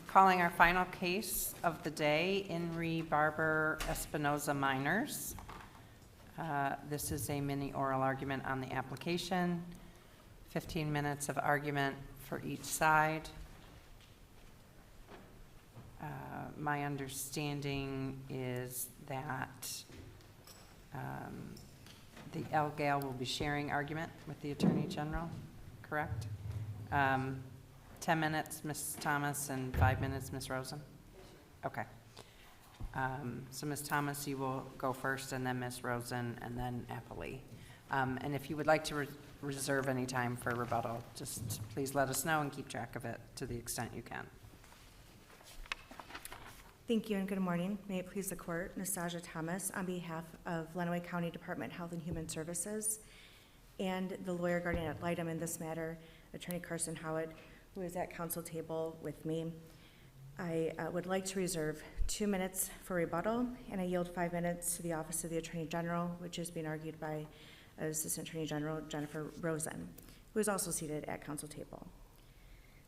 Calling our final case of the day, in re Barber Espinoza minors. This is a mini oral argument on the application. 15 minutes of argument for each side. My understanding is that the LGAL will be sharing argument with the Attorney General, correct? 10 minutes, Ms. Thomas, and 5 minutes, Ms. Rosen? Okay. So Ms. Thomas, you will go first, and then Ms. Rosen, and then Apolli. And if you would like to reserve any time for rebuttal, just please let us know and keep track of it to the extent you can. Thank you and good morning. May it please the court, Nastasia Thomas on behalf of Lenawee County Department of Health and Human Services and the lawyer guardian ad litem in this matter, Attorney Carson Howitt, who is at council table with me. I would like to reserve 2 minutes for rebuttal, and I yield 5 minutes to the Office of the Attorney General, which is being argued by Assistant Attorney General Jennifer Rosen, who is also seated at council table.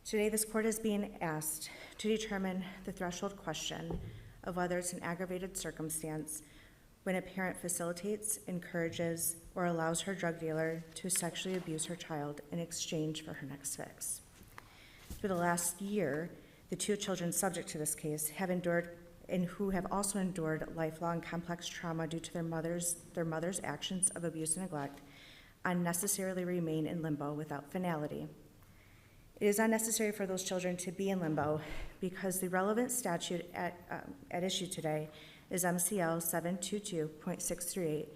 Today, this court is being asked to determine the threshold question of whether it's an aggravated circumstance when a parent facilitates, encourages, or allows her drug dealer to sexually abuse her child in exchange for her next fix. For the last year, the 2 children subject to this case have endured and who have also endured lifelong complex trauma due to their mother's actions of abuse and neglect unnecessarily remain in limbo without finality. It is unnecessary for those children to be in limbo because the relevant statute at issue today is MCL 722.638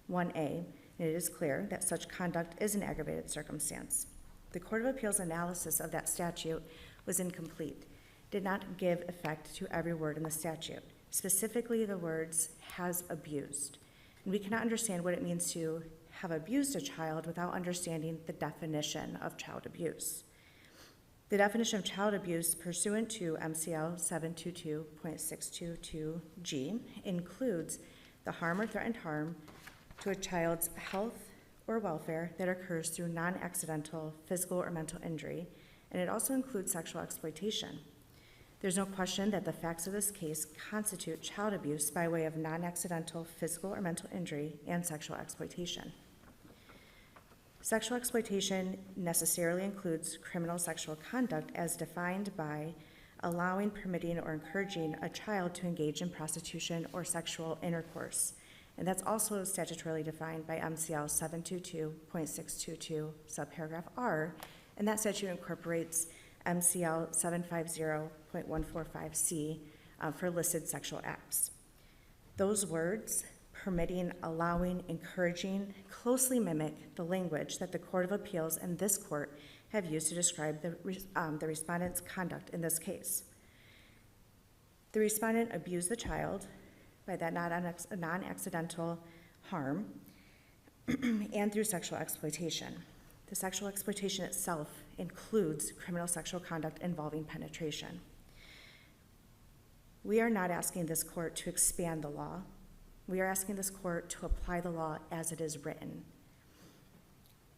1A, and it is clear that such conduct is an aggravated circumstance. The Court of Appeals analysis of that statute was incomplete, did not give effect to every word in the statute, specifically the words has abused. And we cannot understand what it means to have abused a child without understanding the definition of child abuse. The definition of child abuse pursuant to MCL 722.622G includes the harm or threatened harm to a child's health or welfare that occurs through non-accidental physical or mental injury, and it also includes sexual exploitation. There's no question that the facts of this case constitute child abuse by way of non-accidental physical or mental injury and sexual exploitation. Sexual exploitation necessarily includes criminal sexual conduct as defined by allowing, permitting, or encouraging a child to engage in prostitution or sexual intercourse. And that's also statutorily defined by MCL 722.622 subparagraph R, and that statute incorporates MCL 750.145C for listed sexual acts. Those words, permitting, allowing, encouraging, closely mimic the language that the Court of Appeals and this court have used to describe the respondent's conduct in this case. The respondent abused the child by that non-accidental harm and through sexual exploitation. The sexual exploitation itself includes criminal sexual conduct involving penetration. We are not asking this court to expand the law. We are asking this court to apply the law as it is written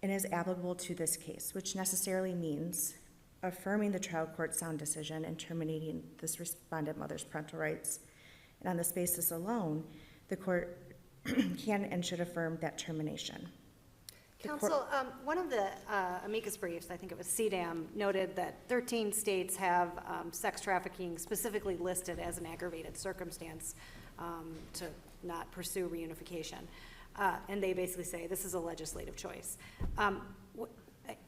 and is applicable to this case, which necessarily means affirming the trial court's sound decision and terminating this respondent mother's parental rights. And on this basis alone, the court can and should affirm that termination. Counsel, one of the amicus briefs, I think it was CDAM, noted that 13 states have sex trafficking specifically listed as an aggravated circumstance to not pursue reunification. And they basically say this is a legislative choice.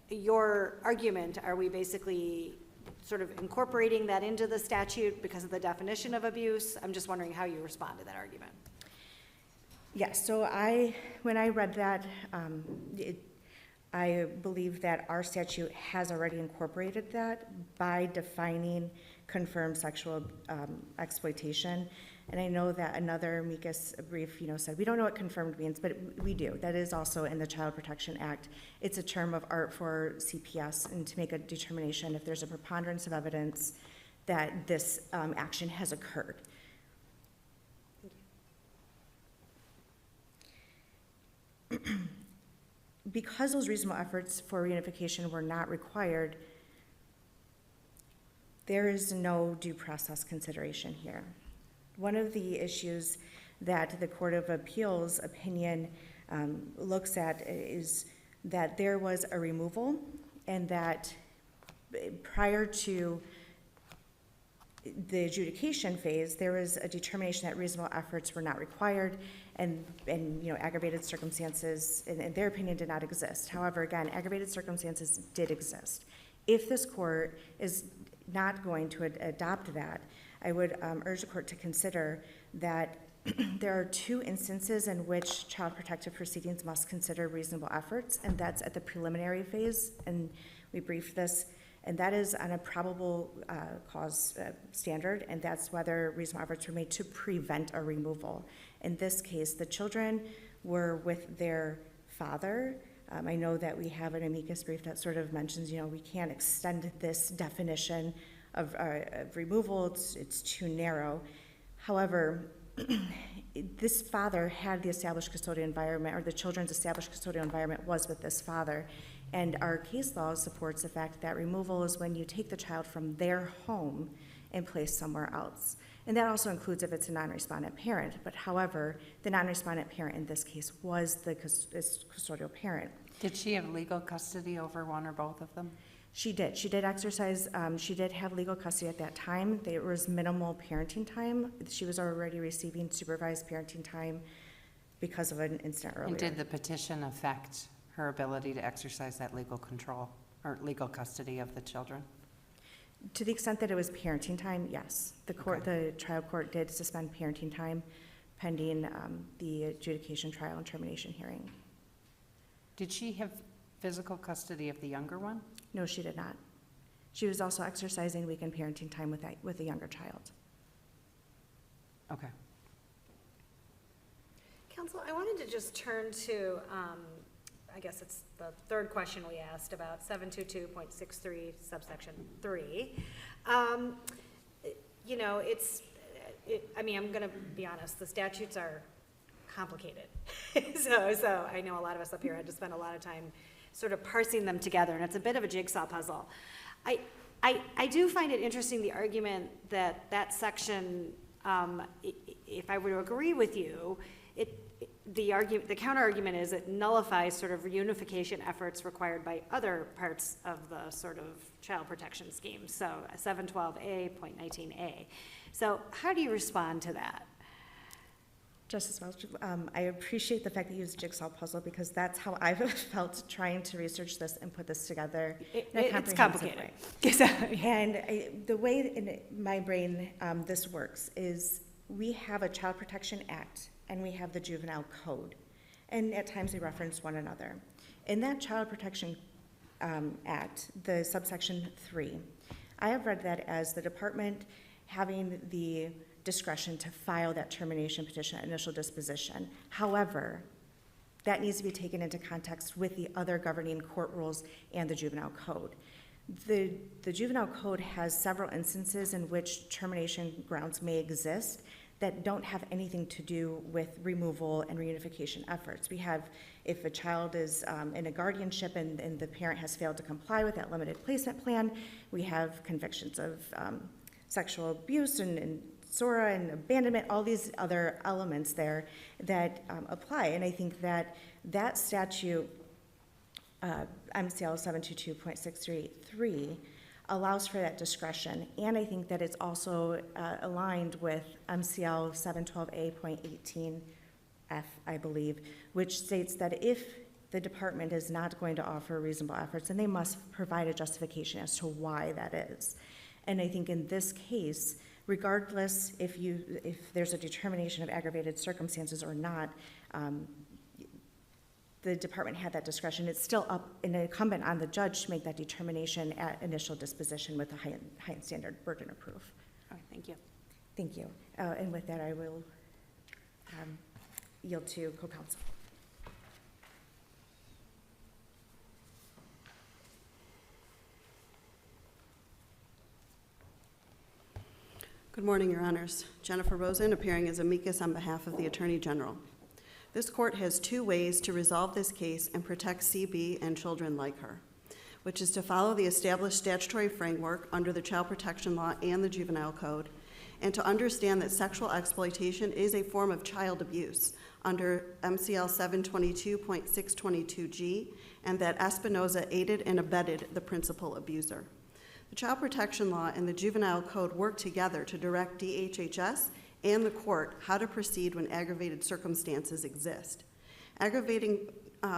Your argument, are we basically sort of incorporating that into the statute because of the definition of abuse? I'm just wondering how you respond to that argument. Yes, so when I read that, I believe that our statute has already incorporated that by defining confirmed sexual exploitation. And I know that another amicus brief, said we don't know what confirmed means, but we do. That is also in the Child Protection Act. It's a term of art for CPS, and to make a determination if there's a preponderance of evidence that this action has occurred. Because those reasonable efforts for reunification were not required, there is no due process consideration here. One of the issues that the Court of Appeals opinion looks at is that there was a removal, and that prior to the adjudication phase, there was a determination that reasonable efforts were not required, and aggravated circumstances, in their opinion, did not exist. However, again, aggravated circumstances did exist. If this court is not going to adopt that, I would urge the court to consider that there are two instances in which child protective proceedings must consider reasonable efforts, and that's at the preliminary phase, and we briefed this, and that is on a probable cause standard, and that's whether reasonable efforts were made to prevent a removal. In this case, the children were with their father. I know that we have an amicus brief that sort of mentions, we can't extend this definition of removal, it's too narrow. However, this father had the established custodial environment, or the children's established custodial environment was with this father. And our case law supports the fact that removal is when you take the child from their home and place somewhere else. And that also includes if it's a non-respondent parent. But however, the non-respondent parent in this case was the custodial parent. Did she have legal custody over one or both of them? She did. She did exercise, she did have legal custody at that time. There was minimal parenting time. She was already receiving supervised parenting time because of an incident earlier. And did the petition affect her ability to exercise that legal control or legal custody of the children? To the extent that it was parenting time, yes. The trial court did suspend parenting time pending the adjudication, trial, and termination hearing. Did she have physical custody of the younger one? No, she did not. She was also exercising weekend parenting time with a younger child. Okay. Counsel, I wanted to just turn to, I guess it's the third question we asked about 722.63 subsection 3. I'm going to be honest, the statutes are complicated. So I know a lot of us up here had to spend a lot of time sort of parsing them together, and it's a bit of a jigsaw puzzle. I do find it interesting, the argument that section, if I were to agree with you, the counter argument is it nullifies sort of reunification efforts required by other parts of the sort of child protection scheme, so 712A.19A. So how do you respond to that? Justice Welch, I appreciate the fact that you use jigsaw puzzle, because that's how I've felt trying to research this and put this together in a It's comprehensive complicated. way. And the way in my brain this works is we have a Child Protection Act and we have the Juvenile Code, and at times they reference one another. In that Child Protection Act, the subsection 3, I have read that as the department having the discretion to file that termination petition at initial disposition. However, that needs to be taken into context with the other governing court rules and the Juvenile Code. The Juvenile Code has several instances in which termination grounds may exist that don't have anything to do with removal and reunification efforts. We have, if a child is in a guardianship and the parent has failed to comply with that limited placement plan, we have convictions of sexual abuse and SORA and abandonment, all these other elements there that apply. And I think that that statute, MCL 722.633, allows for that discretion. And I think that it's also aligned with MCL 712A.18F, I believe, which states that if the department is not going to offer reasonable efforts, then they must provide a justification as to why that is. And I think in this case, regardless if there's a determination of aggravated circumstances or not, the department had that discretion. It's still up and incumbent on the judge to make that determination at initial disposition with a high standard burden of proof. All right, thank you. Thank you. And with that, I will yield to co-counsel. Good morning, Your Honors. Jennifer Rosen, appearing as amicus on behalf of the Attorney General. This court has two ways to resolve this case and protect CB and children like her. which is to follow the established statutory framework under the Child Protection Law and the Juvenile Code, and to understand that sexual exploitation is a form of child abuse under MCL 722.622G, and that Espinoza aided and abetted the principal abuser. The Child Protection Law and the Juvenile Code work together to direct DHHS and the court how to proceed when aggravated circumstances exist. Aggravating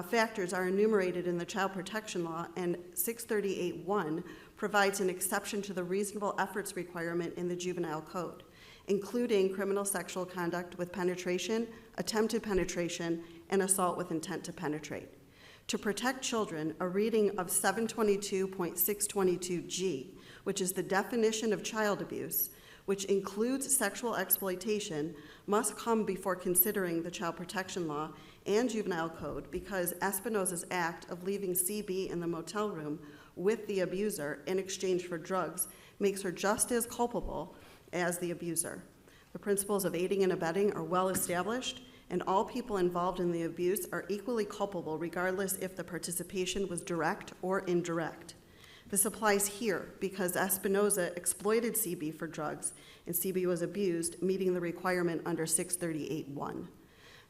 factors are enumerated in the Child Protection Law, and 638(1) provides an exception to the reasonable efforts requirement in the Juvenile Code, including criminal sexual conduct with penetration, attempted penetration, and assault with intent to penetrate. To protect children, a reading of 722.622G, which is the definition of child abuse, which includes sexual exploitation, must come before considering the Child Protection Law and Juvenile Code, because Espinoza's act of leaving CB in the motel room with the abuser in exchange for drugs makes her just as culpable as the abuser. The principles of aiding and abetting are well established, and all people involved in the abuse are equally culpable regardless if the participation was direct or indirect. This applies here because Espinoza exploited CB for drugs, and CB was abused, meeting the requirement under 638(1).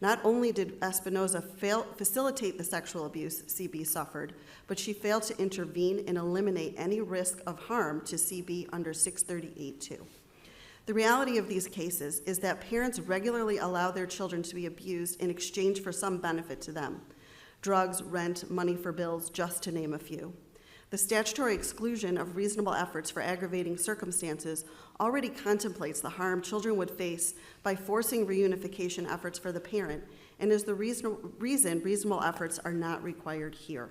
Not only did Espinoza facilitate the sexual abuse CB suffered, but she failed to intervene and eliminate any risk of harm to CB under 638(2). The reality of these cases is that parents regularly allow their children to be abused in exchange for some benefit to them: drugs, rent, money for bills, just to name a few. The statutory exclusion of reasonable efforts for aggravating circumstances already contemplates the harm children would face by forcing reunification efforts for the parent, and is the reason reasonable efforts are not required here.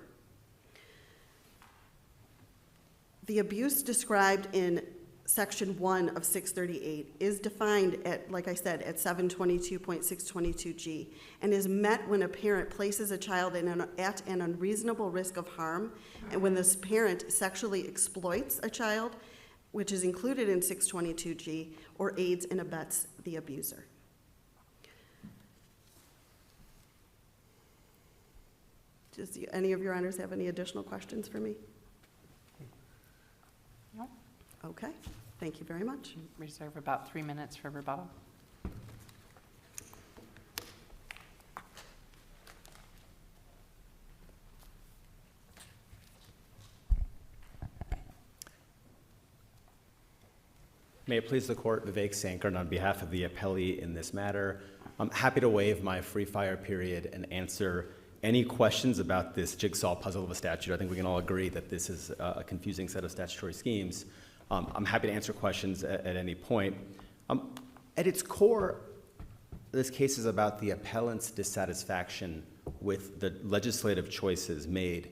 The abuse described in Section 1 of 638 is defined at, like I said, at 722.622G, and is met when a parent places a child at an unreasonable risk of harm, and when this parent sexually exploits a child, which is included in 622G, or aids and abets the abuser. Does any of your honors have any additional questions for me? No. Okay, thank you very much. Reserve about 3 minutes for rebuttal. May it please the court, Vivek Sankar on behalf of the appellee in this matter. I'm happy to waive my free fire period and answer any questions about this jigsaw puzzle of a statute. I think we can all agree that this is a confusing set of statutory schemes. I'm happy to answer questions at any point. At its core, this case is about the appellant's dissatisfaction with the legislative choices made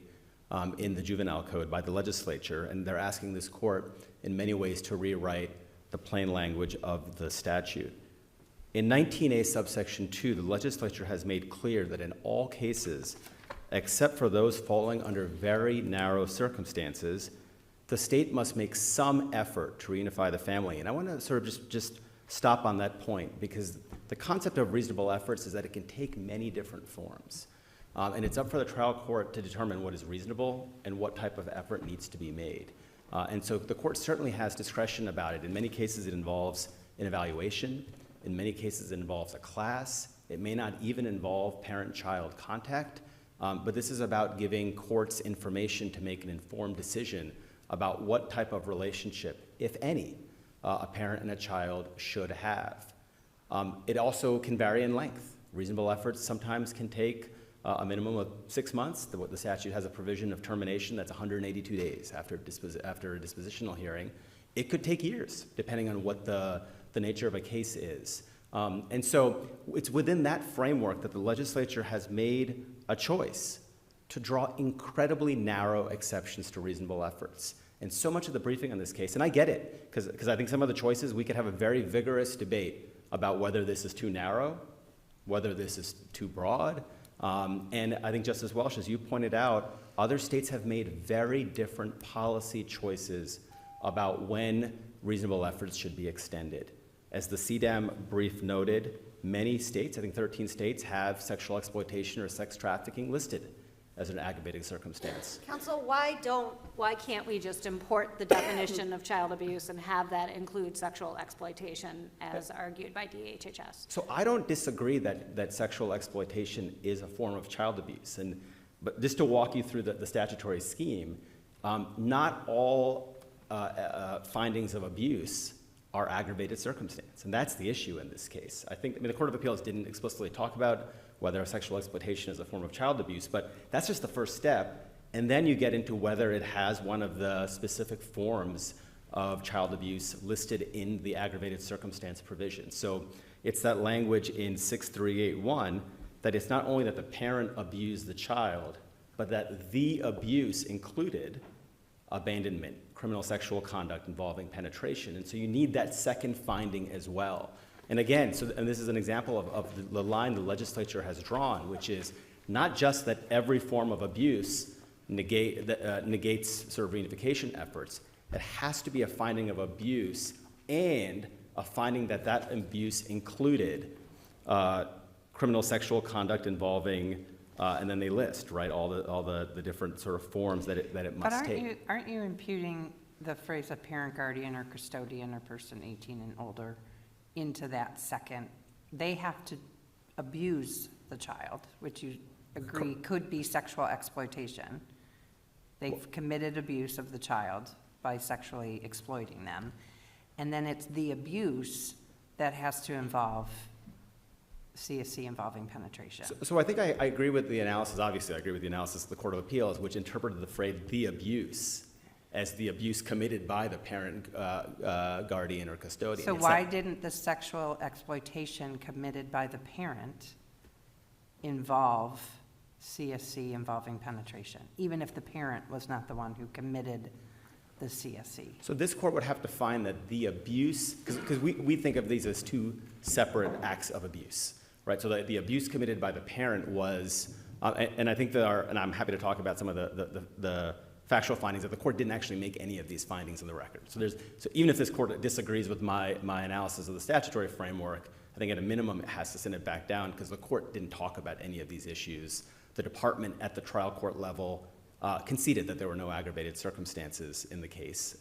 in the Juvenile Code by the legislature, and they're asking this court in many ways to rewrite the plain language of the statute. In 19A subsection 2, the legislature has made clear that in all cases, except for those falling under very narrow circumstances, the state must make some effort to reunify the family. And I want to sort of just stop on that point, because the concept of reasonable efforts is that it can take many different forms. And it's up for the trial court to determine what is reasonable and what type of effort needs to be made. And so the court certainly has discretion about it. In many cases, it involves an evaluation. In many cases, it involves a class. It may not even involve parent-child contact. But this is about giving courts information to make an informed decision about what type of relationship, if any, a parent and a child should have. It also can vary in length. Reasonable efforts sometimes can take a minimum of 6 months. The statute has a provision of termination that's 182 days after a dispositional hearing. It could take years, depending on what the nature of a case is. And so it's within that framework that the legislature has made a choice to draw incredibly narrow exceptions to reasonable efforts. And so much of the briefing on this case, and I get it, because I think some of the choices, we could have a very vigorous debate about whether this is too narrow, whether this is too broad. And I think, Justice Welch, as you pointed out, other states have made very different policy choices about when reasonable efforts should be extended. As the CDAM brief noted, many states, I think 13 states, have sexual exploitation or sex trafficking listed as an aggravating circumstance. Counsel, why can't we just import the definition of child abuse and have that include sexual exploitation as argued by DHHS? So I don't disagree that sexual exploitation is a form of child abuse. But just to walk you through the statutory scheme, not all findings of abuse are aggravated circumstance. And that's the issue in this case. I mean, the Court of Appeals didn't explicitly talk about whether sexual exploitation is a form of child abuse, but that's just the first step. And then you get into whether it has one of the specific forms of child abuse listed in the aggravated circumstance provision. So it's that language in 6381 that it's not only that the parent abused the child, but that the abuse included abandonment, criminal sexual conduct involving penetration. And so you need that second finding as well. And again, and this is an example of the line the legislature has drawn, which is not just that every form of abuse negates sort of reunification efforts. It has to be a finding of abuse and a finding that that abuse included criminal sexual conduct involving, and then they list, right, all the different sort of forms that it must take. Aren't you imputing the phrase a parent, guardian, or custodian, or person 18 and older into that second? They have to abuse the child, which you agree could be sexual exploitation. They've committed abuse of the child by sexually exploiting them. And then it's the abuse that has to involve CSC involving penetration. So I think I agree with the analysis, obviously I agree with the analysis of the Court of Appeals, which interpreted the phrase the abuse as the abuse committed by the parent, guardian, or custodian. So why didn't the sexual exploitation committed by the parent involve CSC involving penetration, even if the parent was not the one who committed the CSC? So this court would have to find that the abuse, because we think of these as two separate acts of abuse, right? So that the abuse committed by the parent was, and I think and I'm happy to talk about some of the factual findings, that the court didn't actually make any of these findings in the record. So even if this court disagrees with my analysis of the statutory framework, I think at a minimum it has to send it back down because the court didn't talk about any of these issues. The department at the trial court level conceded that there were no aggravated circumstances in the case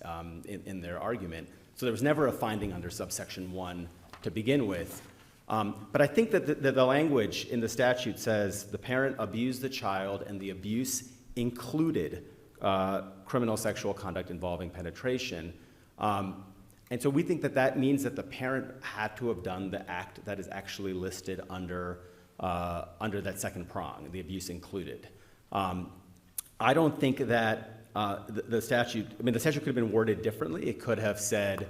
in their argument. So there was never a finding under subsection 1 to begin with. But I think that the language in the statute says the parent abused the child and the abuse included criminal sexual conduct involving penetration. And so we think that means that the parent had to have done the act that is actually listed under that second prong, the abuse included. I don't think that the statute could have been worded differently. It could have said,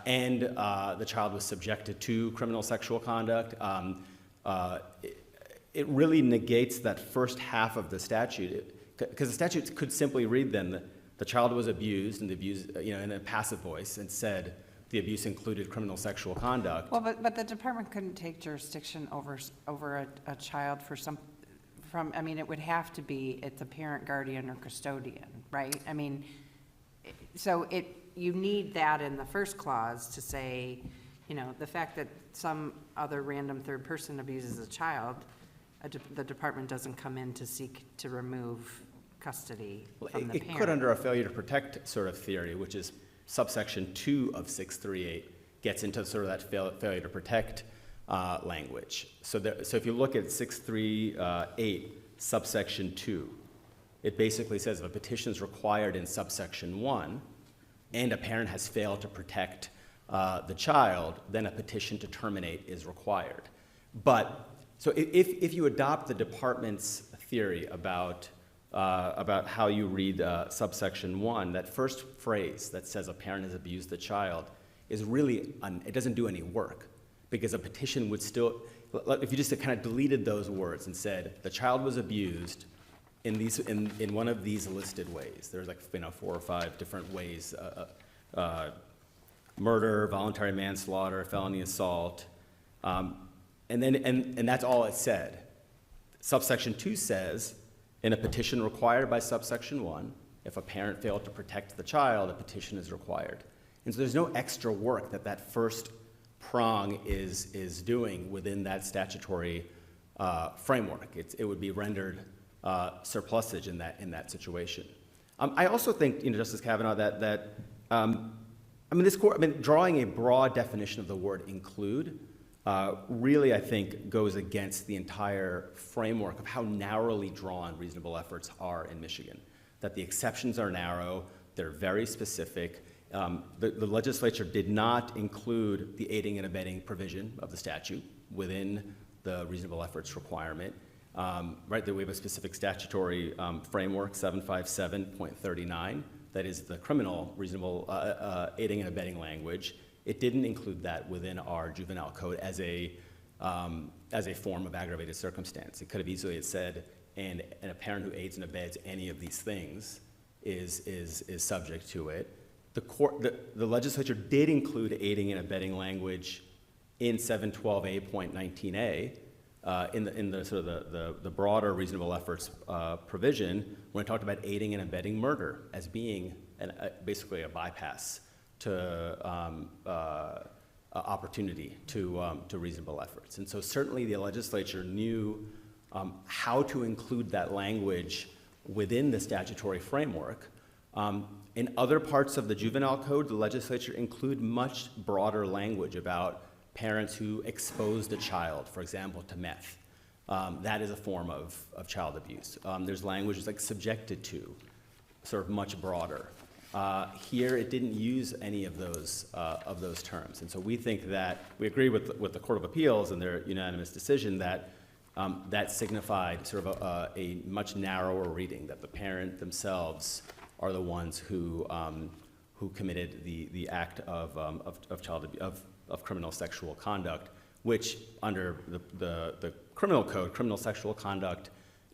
and the child was subjected to criminal sexual conduct. It really negates that first half of the statute, because the statute could simply read then that the child was abused and abused, in a passive voice, and said the abuse included criminal sexual conduct. Well, but the department couldn't take jurisdiction over a child it would have to be it's a parent, guardian, or custodian, right? I mean, so you need that in the first clause to say, the fact that some other random third person abuses a child, the department doesn't come in to seek to remove custody from the parent. It could under a failure to protect sort of theory, which is subsection 2 of 638 gets into sort of that failure to protect language. So if you look at 638 subsection 2, it basically says if a petition is required in subsection 1 and a parent has failed to protect the child, then a petition to terminate is required. But so if you adopt the department's theory about how you read subsection 1, that first phrase that says a parent has abused the child is really, it doesn't do any work, because a petition would still, if you just kind of deleted those words and said the child was abused in one of these listed ways, there's 4 or 5 different ways, murder, voluntary manslaughter, felony assault, and that's all it said. Subsection 2 says, in a petition required by subsection 1, if a parent failed to protect the child, a petition is required. And so there's no extra work that first prong is doing within that statutory framework. It would be rendered surplusage in that situation. I also think, Justice Kavanaugh, drawing a broad definition of the word include really, I think, goes against the entire framework of how narrowly drawn reasonable efforts are in Michigan. That the exceptions are narrow, they're very specific. The legislature did not include the aiding and abetting provision of the statute within the reasonable efforts requirement. Right, that we have a specific statutory framework, 757.39, that is the criminal reasonable aiding and abetting language. It didn't include that within our juvenile code as a form of aggravated circumstance. It could have easily said, and a parent who aids and abets any of these things is subject to it. The legislature did include aiding and abetting language in 712A.19a in the sort of the broader reasonable efforts provision when it talked about aiding and abetting murder as being basically a bypass to opportunity to reasonable efforts. And so certainly the legislature knew how to include that language within the statutory framework. In other parts of the juvenile code, the legislature include much broader language about parents who exposed a child, for example, to meth. That is a form of child abuse. There's languages like subjected to, sort of much broader. Here, it didn't use any of those terms. And so we think that, we agree with the Court of Appeals and their unanimous decision that that signified sort of a much narrower reading, that the parent themselves are the ones who committed the act of criminal sexual conduct, which under the criminal code, criminal sexual conduct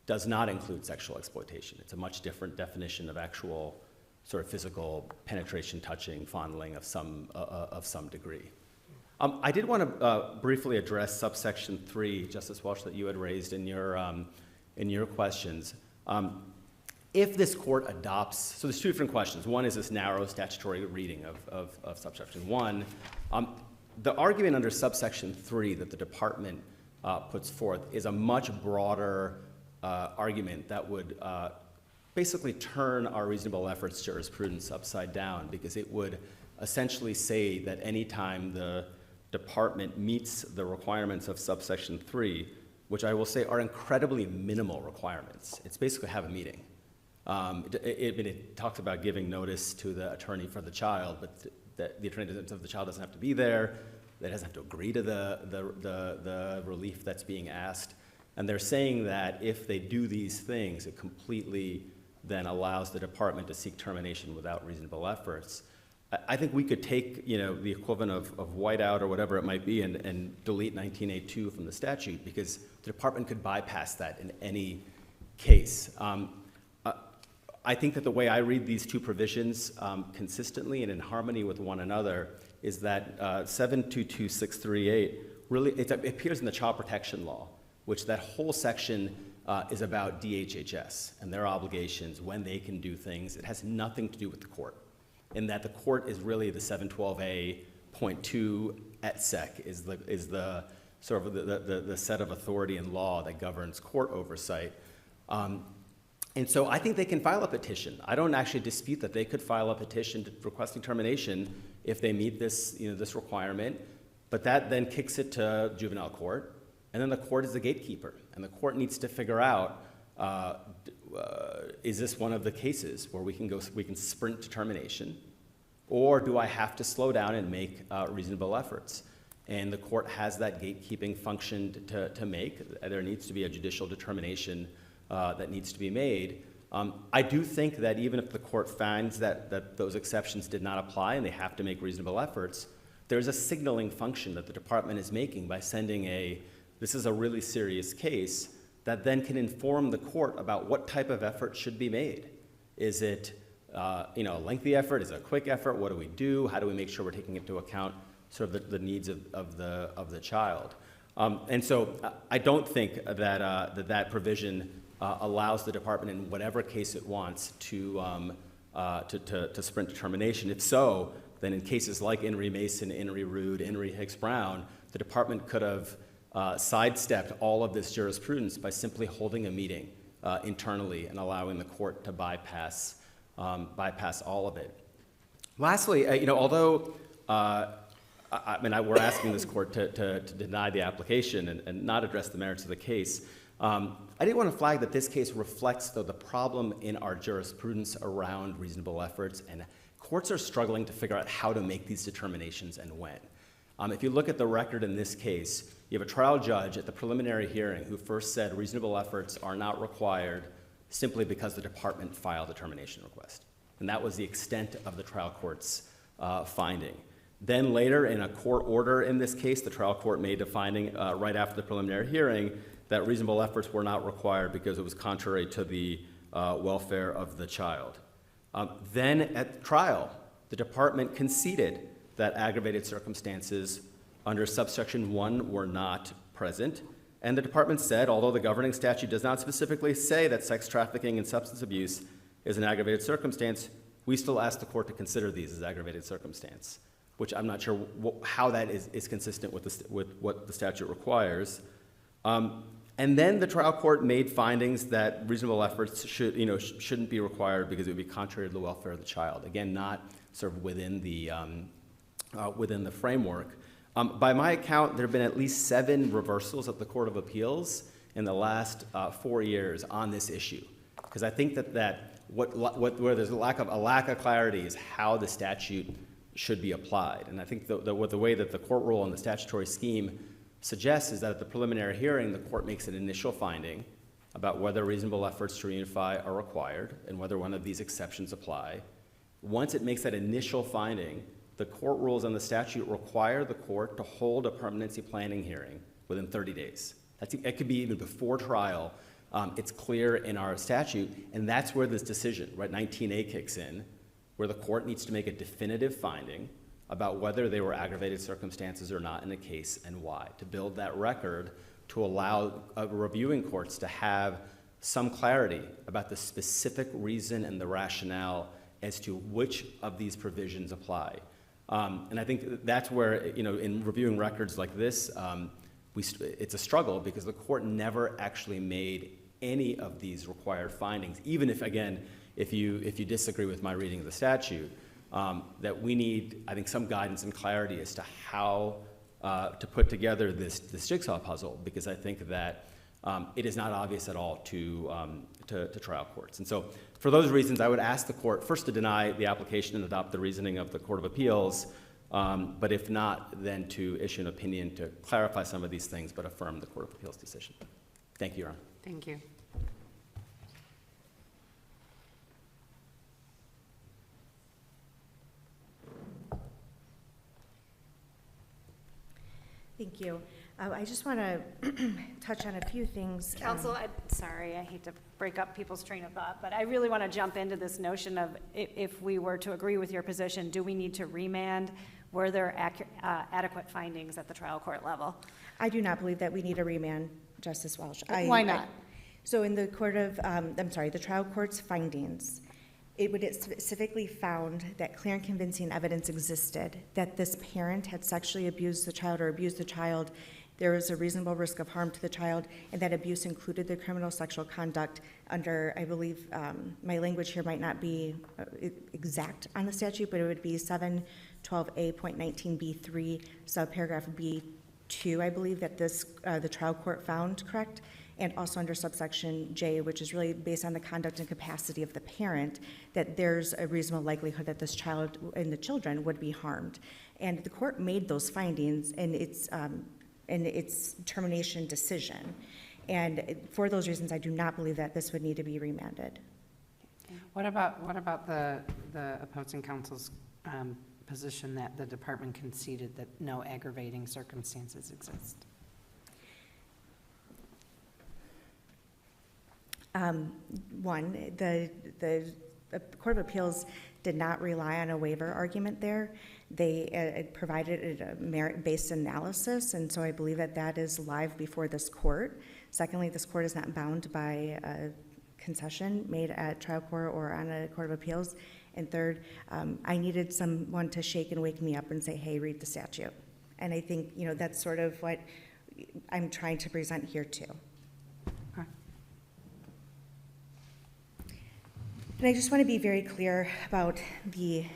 does not include sexual exploitation. It's a much different definition of actual sort of physical penetration, touching, fondling of some degree. I did want to briefly address subsection 3, Justice Walsh, that you had raised in your questions. If this court adopts, so there's two different questions. One is this narrow statutory reading of subsection 1. The argument under subsection 3 that the department puts forth is a much broader argument that would basically turn our reasonable efforts jurisprudence upside down, because it would essentially say that any time the department meets the requirements of subsection 3, which I will say are incredibly minimal requirements, it's basically have a meeting. It talks about giving notice to the attorney for the child, but the attorney of the child doesn't have to be there. They doesn't have to agree to the relief that's being asked. And they're saying that if they do these things, it completely then allows the department to seek termination without reasonable efforts. I think we could take, the equivalent of whiteout or whatever it might be and delete 19A2 from the statute, because the department could bypass that in any case. I think that the way I read these two provisions consistently and in harmony with one another is that 722638 really, it appears in the child protection law, which that whole section is about DHHS and their obligations, when they can do things. It has nothing to do with the court, in that the court is really the 712A.2 et sec is the sort of the set of authority and law that governs court oversight. And so I think they can file a petition. I don't actually dispute that they could file a petition requesting termination if they meet this, this requirement, but that then kicks it to juvenile court, and then the court is the gatekeeper, and the court needs to figure out, is this one of the cases where we can sprint to termination, or do I have to slow down and make reasonable efforts? And the court has that gatekeeping function to make. There needs to be a judicial determination that needs to be made. I do think that even if the court finds that those exceptions did not apply and they have to make reasonable efforts, there's a signaling function that the department is making by sending this is a really serious case, that then can inform the court about what type of effort should be made. Is it a lengthy effort? Is it a quick effort? What do we do? How do we make sure we're taking into account sort of the needs of the child? And so I don't think that provision allows the department in whatever case it wants to sprint to termination. If so, then in cases like In re Mason, In re Rude, In re Hicks Brown, the department could have sidestepped all of this jurisprudence by simply holding a meeting internally and allowing the court to bypass all of it. Lastly, although we're asking this court to deny the application and not address the merits of the case, I did want to flag that this case reflects, though, the problem in our jurisprudence around reasonable efforts, and courts are struggling to figure out how to make these determinations and when. If you look at the record in this case, you have a trial judge at the preliminary hearing who first said reasonable efforts are not required simply because the department filed a termination request. And that was the extent of the trial court's finding. Then later, in a court order in this case, the trial court made a finding right after the preliminary hearing that reasonable efforts were not required because it was contrary to the welfare of the child. Then at trial, the department conceded that aggravated circumstances under subsection 1 were not present, and the department said, although the governing statute does not specifically say that sex trafficking and substance abuse is an aggravated circumstance, we still ask the court to consider these as aggravated circumstance, which I'm not sure how that is consistent with what the statute requires. And then the trial court made findings that reasonable efforts shouldn't be required because it would be contrary to the welfare of the child. Again, not sort of within the framework. By my account, there have been at least 7 reversals at the Court of Appeals in the last 4 years on this issue, because I think that where there's a lack of clarity is how the statute should be applied. And I think the way that the court rule and the statutory scheme suggests is that at the preliminary hearing, the court makes an initial finding about whether reasonable efforts to reunify are required and whether one of these exceptions apply. Once it makes that initial finding, the court rules and the statute require the court to hold a permanency planning hearing within 30 days. It could be even before trial. It's clear in our statute, and that's where this decision, right, 19A kicks in, where the court needs to make a definitive finding about whether they were aggravated circumstances or not in the case and why, to build that record to allow reviewing courts to have some clarity about the specific reason and the rationale as to which of these provisions apply. And I think that's where, in reviewing records like this, it's a struggle because the court never actually made any of these required findings, even if, again, if you disagree with my reading of the statute, that we need, I think, some guidance and clarity as to how to put together this jigsaw puzzle, because I think that it is not obvious at all to trial courts. And so for those reasons, I would ask the court first to deny the application and adopt the reasoning of the Court of Appeals, but if not, then to issue an opinion to clarify some of these things, but affirm the Court of Appeals decision. Thank you, Your Honor. Thank you. Thank you. I just want to touch on a few things. Counsel, sorry, I hate to break up people's train of thought, but I really want to jump into this notion of if we were to agree with your position, do we need to remand? Were there adequate findings at the trial court level? I do not believe that we need a remand, Justice Welch. Why not? So in the the trial court's findings, it specifically found that clear and convincing evidence existed that this parent had sexually abused the child or abused the child. There was a reasonable risk of harm to the child, and that abuse included the criminal sexual conduct under, I believe, my language here might not be exact on the statute, but it would be 712A.19B3, subparagraph B2, I believe, that the trial court found, correct? And also under subsection J, which is really based on the conduct and capacity of the parent, that there's a reasonable likelihood that this child and the children would be harmed. And the court made those findings in its termination decision. And for those reasons, I do not believe that this would need to be remanded. What about the opposing counsel's position that the department conceded that no aggravating circumstances exist? The Court of Appeals did not rely on a waiver argument there. They provided a merit-based analysis, and so I believe that that is live before this court. Secondly, this court is not bound by a concession made at trial court or on a Court of Appeals. And third, I needed someone to shake and wake me up and say, hey, read the statute. And I think, that's sort of what I'm trying to present here too. And I just want to be very clear about the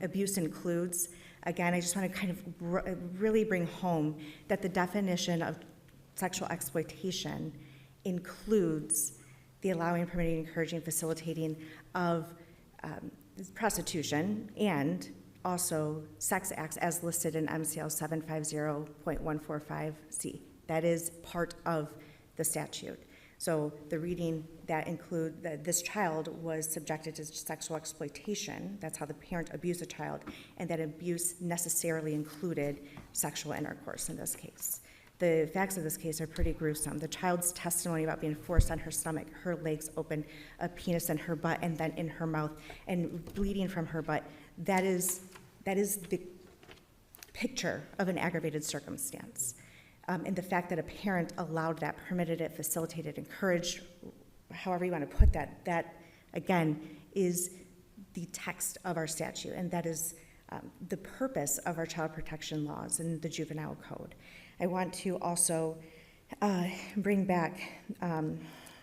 abuse includes. Again, I just want to kind of really bring home that the definition of sexual exploitation includes the allowing, permitting, encouraging, facilitating of prostitution and also sex acts as listed in MCL 750.145C. That is part of the statute. So the reading that include that this child was subjected to sexual exploitation, that's how the parent abused a child, and that abuse necessarily included sexual intercourse in this case. The facts of this case are pretty gruesome. The child's testimony about being forced on her stomach, her legs open, a penis in her butt and then in her mouth, and bleeding from her butt, that is the picture of an aggravated circumstance. And the fact that a parent allowed that, permitted it, facilitated, encouraged, however you want to put that, that, again, is the text of our statute, and that is the purpose of our child protection laws and the juvenile code. I want to also bring back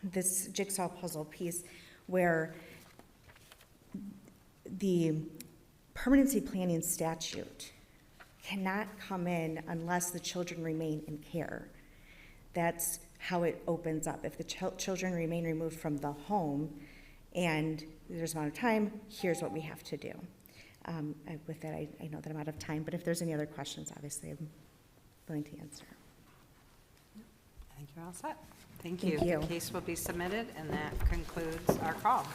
this jigsaw puzzle piece where the permanency planning statute cannot come in unless the children remain in care. That's how it opens up. If the children remain removed from the home and there's an amount of time, here's what we have to do. With that, I know that I'm out of time, but if there's any other questions, obviously I'm willing to answer. I think you're all set. Thank Thank you. you. The case will be submitted, and that concludes our call.